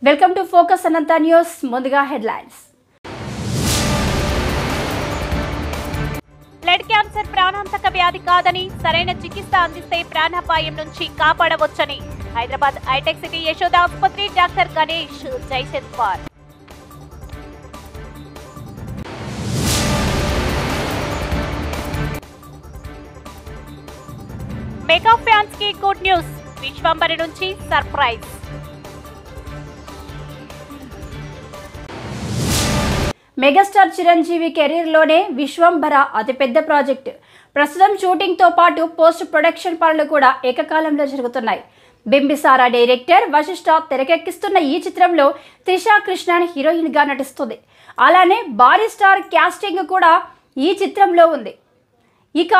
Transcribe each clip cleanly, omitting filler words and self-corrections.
Welcome to focus Anantha news. ముందుగా headlines. Blood cancer ప్రాణాంతక వ్యాధి కాదని, సరైన చికిత్స అందిస్తే ప్రాణాపాయం నుంచి కాపాడవచ్చని హైదరాబాద్ హైటెక్ సిటీ యశోద ఆసుపత్రి డాక్టర్ గణేష్ జైషెత్వార్. మెగా ఫ్యాన్స్ కి గుడ్ న్యూస్, విశ్వంబరి నుంచి సర్ప్రైజ్. మెగాస్టార్ చిరంజీవి కెరీర్లోనే విశ్వంభర అతిపెద్ద ప్రాజెక్టు. ప్రస్తుతం షూటింగ్తో పాటు పోస్ట్ ప్రొడక్షన్ పనులు కూడా ఏకకాలంలో జరుగుతున్నాయి. బింబిసారా డైరెక్టర్ వశిష్ఠ తెరకెక్కిస్తున్న ఈ చిత్రంలో త్రిషా కృష్ణన్ హీరోయిన్గా నటిస్తుంది. అలానే భారీ స్టార్ క్యాస్టింగ్ కూడా ఈ చిత్రంలో ఉంది. ఇక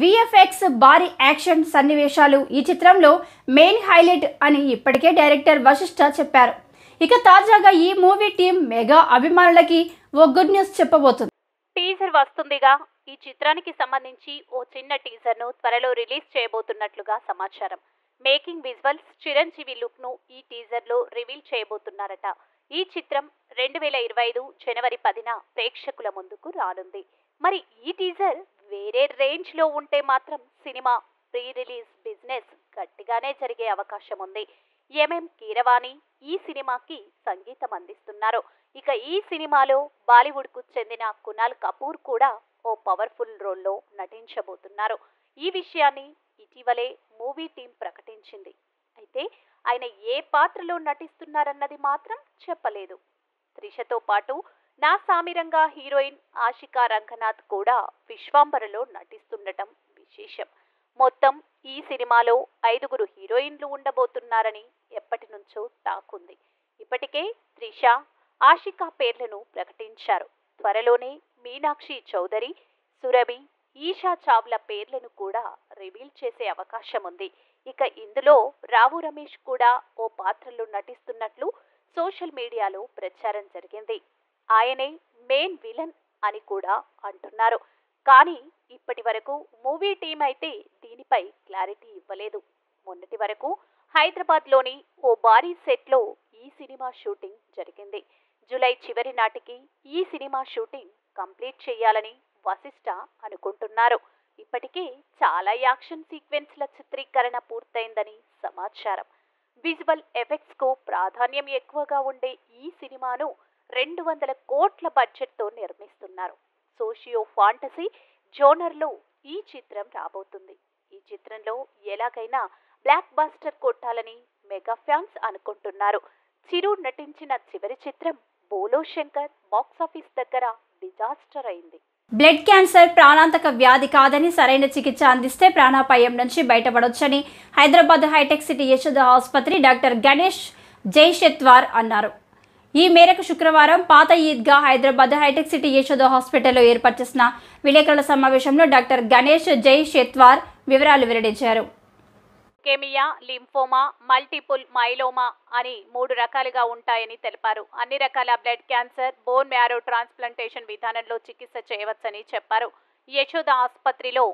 విఎఫ్ఎక్స్ భారీ యాక్షన్ సన్నివేశాలు ఈ చిత్రంలో మెయిన్ హైలైట్ అని ఇప్పటికే డైరెక్టర్ వశిష్ఠ చెప్పారు. ఇక తాజాగా ఈ మూవీ టీం మెగా అభిమానులకి ఓ గుడ్ న్యూస్ చెప్పబోతుంది. టీజర్ వస్తుందిగా. ఈ చిత్రానికి సంబంధించి ఓ చిన్న టీజర్ ను త్వరలో రిలీజ్ చేయబోతున్నట్లుగా సమాచారం. మేకింగ్ విజువల్స్, చిరంజీవి లుక్ ను ఈ టీజర్ లో రివీల్ చేయబోతున్నారట. ఈ చిత్రం 2025 జనవరి 10న ప్రేక్షకుల ముందుకు రానుంది. మరి ఈ టీజర్ వేరే రేంజ్ లో ఉంటే మాత్రం సినిమా ప్రీ రిలీజ్ బిజినెస్ గట్టిగానే జరిగే అవకాశం ఉంది. ఎంఎం కీరవాణి ఈ సినిమాకి సంగీతం అందిస్తున్నారు. ఇక ఈ సినిమాలో బాలీవుడ్ కు చెందిన కునాల్ కపూర్ కూడా ఓ పవర్ఫుల్ రోల్లో నటించబోతున్నారు. ఈ విషయాన్ని ఇటీవలే మూవీ టీం ప్రకటించింది. అయితే ఆయన ఏ పాత్రలో నటిస్తున్నారన్నది మాత్రం చెప్పలేదు. త్రిషతో పాటు నా సామిరంగా హీరోయిన్ ఆషికా రంగనాథ్ కూడా విశ్వంబరలో నటిస్తుండటం విశేషం. మొత్తం ఈ సినిమాలో 5 హీరోయిన్లు ఉండబోతున్నారని ఎప్పటి నుంచో టాక్ ఉంది. ఇప్పటికే త్రిష, ఆషికా పేర్లను ప్రకటించారు. త్వరలోనే మీనాక్షి చౌదరి, సురభి, ఈషా చావ్లా పేర్లను కూడా రివీల్ చేసే అవకాశం ఉంది. ఇక ఇందులో రావు రమేష్ కూడా ఓ పాత్రలో నటిస్తున్నట్లు సోషల్ మీడియాలో ప్రచారం జరిగింది. ఆయనే మెయిన్ విలన్ అని కూడా అంటున్నారు. కానీ ఇప్పటి వరకు మూవీ టీం అయితే దీనిపై క్లారిటీ ఇవ్వలేదు. మొన్నటి వరకు హైదరాబాద్లోని ఓ భారీ సెట్లో ఈ సినిమా షూటింగ్ జరిగింది. జూలై చివరి నాటికి ఈ సినిమా షూటింగ్ కంప్లీట్ చేయాలని వశిష్ఠ అనుకుంటున్నారు. ఇప్పటికే చాలా యాక్షన్ సీక్వెన్స్ల చిత్రీకరణ పూర్తయిందని సమాచారం. విజువల్ ఎఫెక్ట్స్ కు ప్రాధాన్యం ఎక్కువగా ఉండే ఈ సినిమాను 200 కోట్ల బడ్జెట్తో నిర్మిస్తున్నారు. సోషియో ఫాంటసీ జోనర్లో ఈ చిత్రం రాబోతుంది. ఈ చిత్రంలో ఎలాగైనా బ్లాక్ బస్టర్ కొట్టాలని మెగా ఫ్యాన్స్ అనుకుంటున్నారు. చిరు నటించిన చివరి చిత్రం బోలో శంకర్ బాక్సాఫీస్ దగ్గర డిజాస్టర్ అయింది. బ్లడ్ క్యాన్సర్ ప్రాణాంతక వ్యాధి కాదని, సరైన చికిత్స అందిస్తే ప్రాణాపాయం నుంచి బయటపడొచ్చని హైదరాబాద్ హైటెక్ సిటీ యశోద ఆసుపత్రి డాక్టర్ గణేష్ జైషెత్వార్ అన్నారు. ఈ మేరకు శుక్రవారం పాత ఈద్గా హైదరాబాద్ హైటెక్ సిటీ యశోద హాస్పిటల్లో ఏర్పాటు చేసిన విలేకరుల సమావేశంలో డాక్టర్ గణేష్ జైషెత్వార్ వివరాలు వెల్లడించారు. కెమియా, లింఫోమా, మల్టిపుల్ మైలోమా అని 3 రకాలుగా ఉంటాయని తెలిపారు. అన్ని రకాల blood cancer, bone marrow transplantation విధానంలో చికిత్స చేయవచ్చని చెప్పారు. యశోద ఆసుపత్రిలో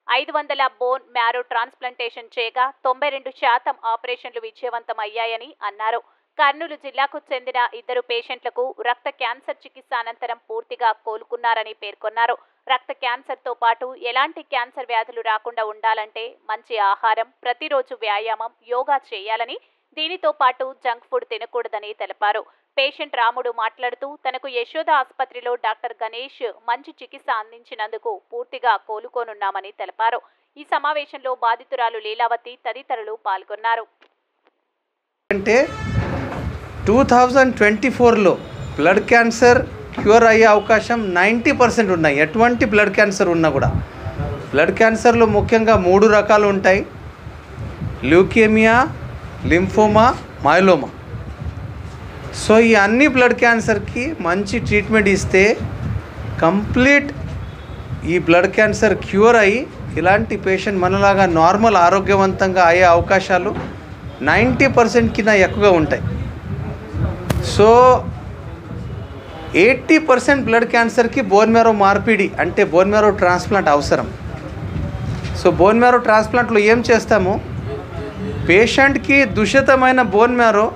500 బోన్ మ్యారో ట్రాన్స్ప్లాంటేషన్ చేయగా 92% ఆపరేషన్లు విజయవంతం అయ్యాయని అన్నారు. కర్నూలు జిల్లాకు చెందిన 2 పేషెంట్లకు రక్త క్యాన్సర్ చికిత్స అనంతరం పూర్తిగా కోలుకున్నారని పేర్కొన్నారు. రక్త క్యాన్సర్తో పాటు ఎలాంటి క్యాన్సర్ వ్యాధులు రాకుండా ఉండాలంటే మంచి ఆహారం, ప్రతిరోజు వ్యాయామం, యోగా చేయాలని, దీనితో పాటు జంక్ ఫుడ్ తినకూడదని తెలిపారు. పేషెంట్ రాముడు మాట్లాడుతూ తనకు యశోద ఆసుపత్రిలో డాక్టర్ గణేష్ మంచి చికిత్స అందించినందుకు పూర్తిగా కోలుకోనున్నామని తెలిపారు. ఈ సమావేశంలో బాధితురాలు లీలావతి తదితరులు పాల్గొన్నారు. 2024లో బ్లడ్ క్యాన్సర్ క్యూర్ అయ్యే అవకాశం 90% ఉన్నాయి. ఎటువంటి బ్లడ్ క్యాన్సర్ ఉన్నా కూడా. బ్లడ్ క్యాన్సర్లో ముఖ్యంగా 3 రకాలు ఉంటాయి: ల్యూకేమియా, లింఫోమా, మైలోమా. సో ఈ అన్ని బ్లడ్ క్యాన్సర్కి మంచి ట్రీట్మెంట్ ఇస్తే కంప్లీట్ ఈ బ్లడ్ క్యాన్సర్ క్యూర్ అయ్యి ఇలాంటి పేషెంట్ మనలాగా నార్మల్ ఆరోగ్యవంతంగా అయ్యే అవకాశాలు 90% కింద ఎక్కువగా ఉంటాయి. సో 80% బ్లడ్ క్యాన్సర్కి బోన్ మ్యారో మార్పిడి అంటే బోన్ మ్యారో ట్రాన్స్ప్లాంట్ అవసరం. సో బోన్ మ్యారో ట్రాన్స్ప్లాంట్లో ఏం చేస్తాము, పేషెంట్కి దూషితమైన బోన్ మ్యారో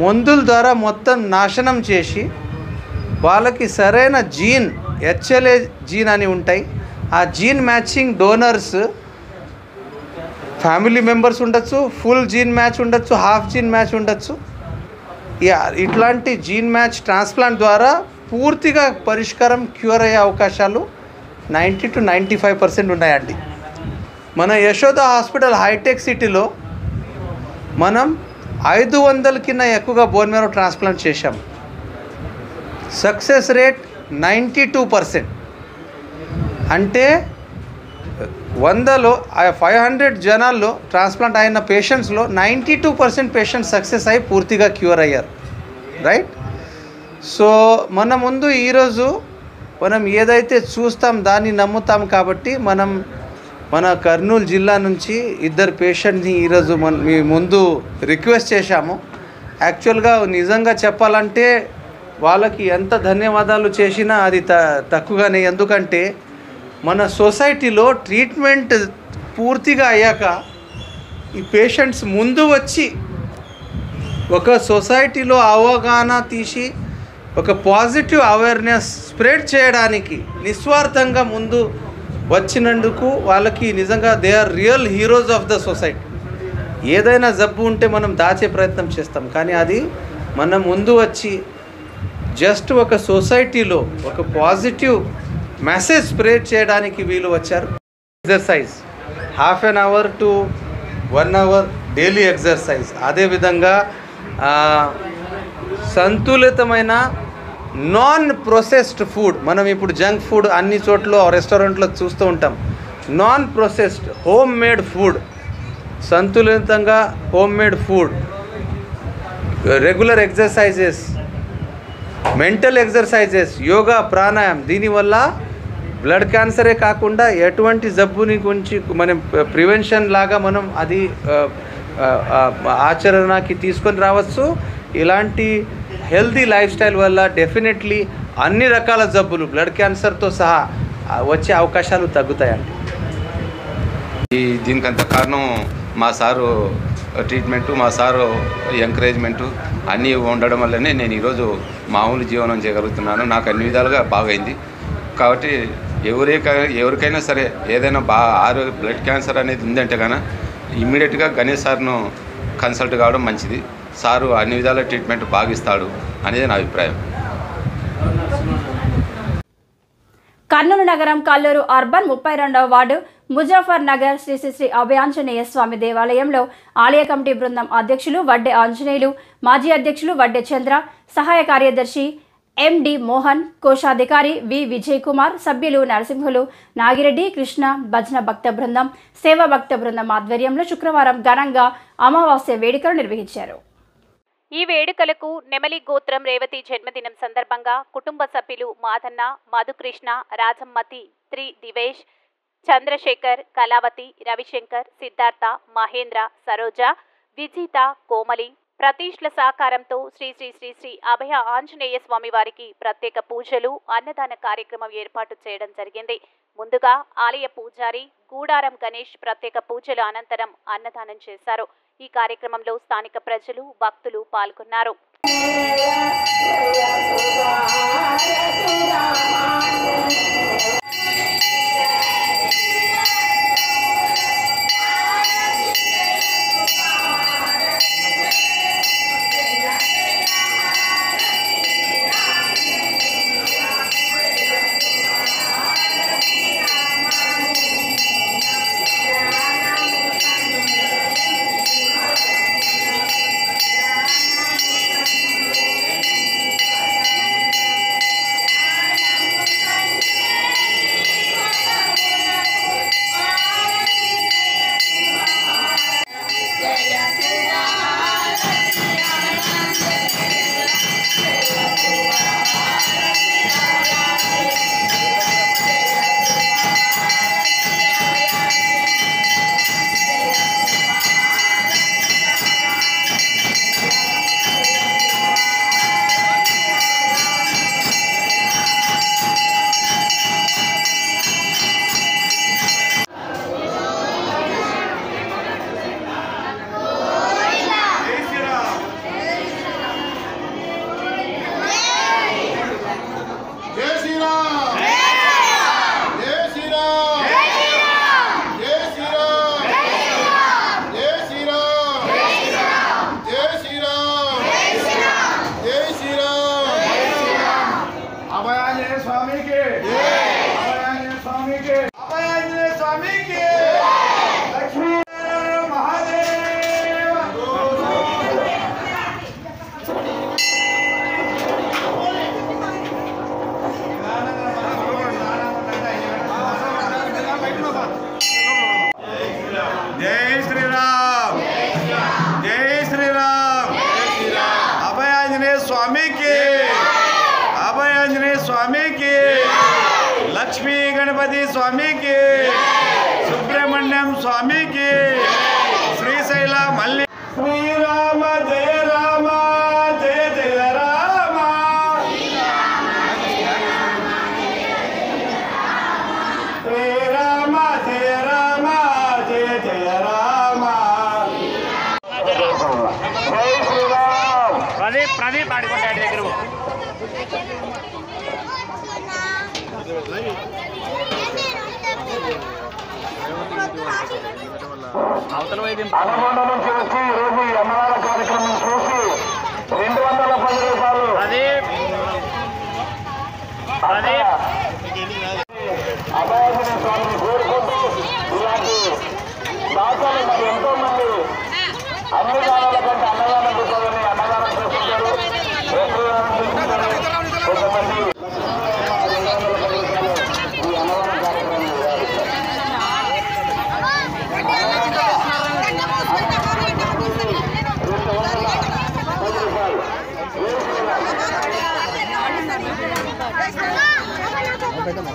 మందుల ద్వారా మొత్తం నాశనం చేసి వాళ్ళకి సరైన జీన్ హెచ్ఎల్ఏ జీన్ అని ఉంటాయి. ఆ gene matching donors family members ఉండొచ్చు, ఫుల్ జీన్ మ్యాచ్ ఉండొచ్చు, హాఫ్ జీన్ మ్యాచ్ ఉండొచ్చు. ఇట్లాంటి జీన్ మ్యాచ్ ట్రాన్స్ప్లాంట్ ద్వారా పూర్తిగా పరిష్కారం క్యూర్ అయ్యే అవకాశాలు 90 to 95% ఉన్నాయండి. మన యశోద హాస్పిటల్ హైటెక్ సిటీలో మనం 500 కింద ఎక్కువగా బోన్ మ్యారో ట్రాన్స్ప్లాంట్ చేశాము. Success rate 92%. అంటే 100లో 500 జనాల్లో ట్రాన్స్ప్లాంట్ అయిన పేషెంట్స్లో 92% పేషెంట్స్ సక్సెస్ అయ్యి పూర్తిగా క్యూర్ అయ్యారు. రైట్. సో మన ముందు ఈరోజు మనం ఏదైతే చూస్తాం దాన్ని నమ్ముతాం కాబట్టి మన కర్నూలు జిల్లా నుంచి 2 పేషెంట్ని ఈరోజు మీ ముందు రిక్వెస్ట్ చేశాము. యాక్చువల్గా నిజంగా చెప్పాలంటే వాళ్ళకి ఎంత ధన్యవాదాలు చేసినా అది తక్కువగానే. ఎందుకంటే మన సొసైటీలో ట్రీట్మెంట్ పూర్తిగా అయ్యాక ఈ పేషెంట్స్ ముందు వచ్చి ఒక సొసైటీలో అవగాహన తీసి ఒక పాజిటివ్ అవేర్నెస్ స్ప్రెడ్ చేయడానికి నిస్వార్థంగా ముందు వచ్చినందుకు వాళ్ళకి నిజంగా they are real heroes of the society. ఏదైనా జబ్బు ఉంటే మనం దాచే ప్రయత్నం చేస్తాం, కానీ అది మన ముందు వచ్చి జస్ట్ ఒక సొసైటీలో ఒక పాజిటివ్ మెసేజ్ స్ప్రెడ్ చేయడానికి వీళ్ళు వచ్చారు. Exercise 1/2 hour to 1 hour daily exercise. అదేవిధంగా సంతులితమైన నాన్ ప్రొసెస్డ్ ఫుడ్. మనం ఇప్పుడు జంక్ ఫుడ్ అన్ని చోట్ల రెస్టారెంట్లో చూస్తూ ఉంటాం. Non processed home made food, సంతులితంగా home made food, regular exercises, mental exercises, yoga, pranayama. దీనివల్ల బ్లడ్ క్యాన్సరే కాకుండా ఎటువంటి జబ్బుని గురించి మనం ప్రివెన్షన్ లాగా మనం అది ఆచరణకి తీసుకొని రావచ్చు. ఇలాంటి హెల్తీ లైఫ్ స్టైల్ వల్ల డెఫినెట్లీ అన్ని రకాల జబ్బులు బ్లడ్ క్యాన్సర్తో సహా వచ్చే అవకాశాలు తగ్గుతాయండి. దీనికంత కారణం మా సారు ట్రీట్మెంటు, మా సారు ఎంకరేజ్మెంటు అన్నీ ఉండడం వల్లనే నేను ఈరోజు మామూలు జీవనం చేయగలుగుతున్నాను. నాకు అన్ని విధాలుగా బాగైంది. కాబట్టి ఎవరికైనా సరే ఏదైనా బ్లడ్ క్యాన్సర్ అనేది ఉందంటే కనుక ఇమ్మీడియట్గా గణేష్ సార్ను కన్సల్ట్ కావడం మంచిది. సారు అన్ని విధాల ట్రీట్మెంట్ బాగిస్తాడు అనేది నా అభిప్రాయం. కర్నూలు నగరం కల్లూరు అర్బన్ 32వ వార్డు ముజఫర్ నగర్ శ్రీ శ్రీ శ్రీ అభయాంజనేయ స్వామి దేవాలయంలో ఆలయ కమిటీ బృందం అధ్యక్షులు వడ్డే ఆంజనేయులు, మాజీ అధ్యక్షులు వడ్డే చంద్ర, సహాయ కార్యదర్శి ఎండి మోహన్, కోశాధికారి వి విజయ్ కుమార్, సభ్యులు నరసింహులు, నాగిరెడ్డి, కృష్ణ, భజన భక్త బృందం, సేవా భక్త బృందం ఆధ్వర్యంలో శుక్రవారం ఘనంగా అమావాస్య వేడుకలు నిర్వహించారు. ఈ వేడుకలకు నెమలి గోత్రం రేవతి జన్మదినం సందర్భంగా కుటుంబ సభ్యులు మాదన్న, మధుకృష్ణ, రాజమ్మతి, దివేష్, చంద్రశేఖర్, కళావతి, రవిశంకర్, సిద్ధార్థ, మహేంద్ర, సరోజ, విజిత, కోమలి, ప్రతీష్ల సహకారంతో శ్రీ శ్రీ శ్రీ శ్రీ అభయ ఆంజనేయ స్వామి వారికి ప్రత్యేక పూజలు, అన్నదాన కార్యక్రమం ఏర్పాటు చేయడం జరిగింది. ముందుగా ఆలయ పూజారి గూడారం గణేష్ ప్రత్యేక పూజల అనంతరం అన్నదానం చేశారు. ఈ కార్యక్రమంలో స్థానిక ప్రజలు, భక్తులు పాల్గొన్నారు. స్వామికి, లక్ష్మీ గణపతి స్వామికి, సుబ్రహ్మణ్యం స్వామికి, శ్రీశైల మల్లి. శ్రీరామ జయ రామ జయ జయ రామ, శ్రీరామ జయ రామ జయ జయ రామ. జై శ్రీరామ్. ప్రదీప్ ఆడుకుంటాడు దగ్గర అనుబంధం నుంచి వచ్చి ఈరోజు ఈ అన్నదాన కార్యక్రమం చూసి 210 రూపాయలు అభయాజన స్వామిని కోరుకుంటూ ఇలాంటి దాతలు మరి ఎంతో మంది అన్ని దానాల కంటే అన్నదానం పెట్టాలని అన్నదానం చేస్తుంటారు. కొంతమంది ఈ అన్నదాన కార్యక్రమం పెట్టమ్మా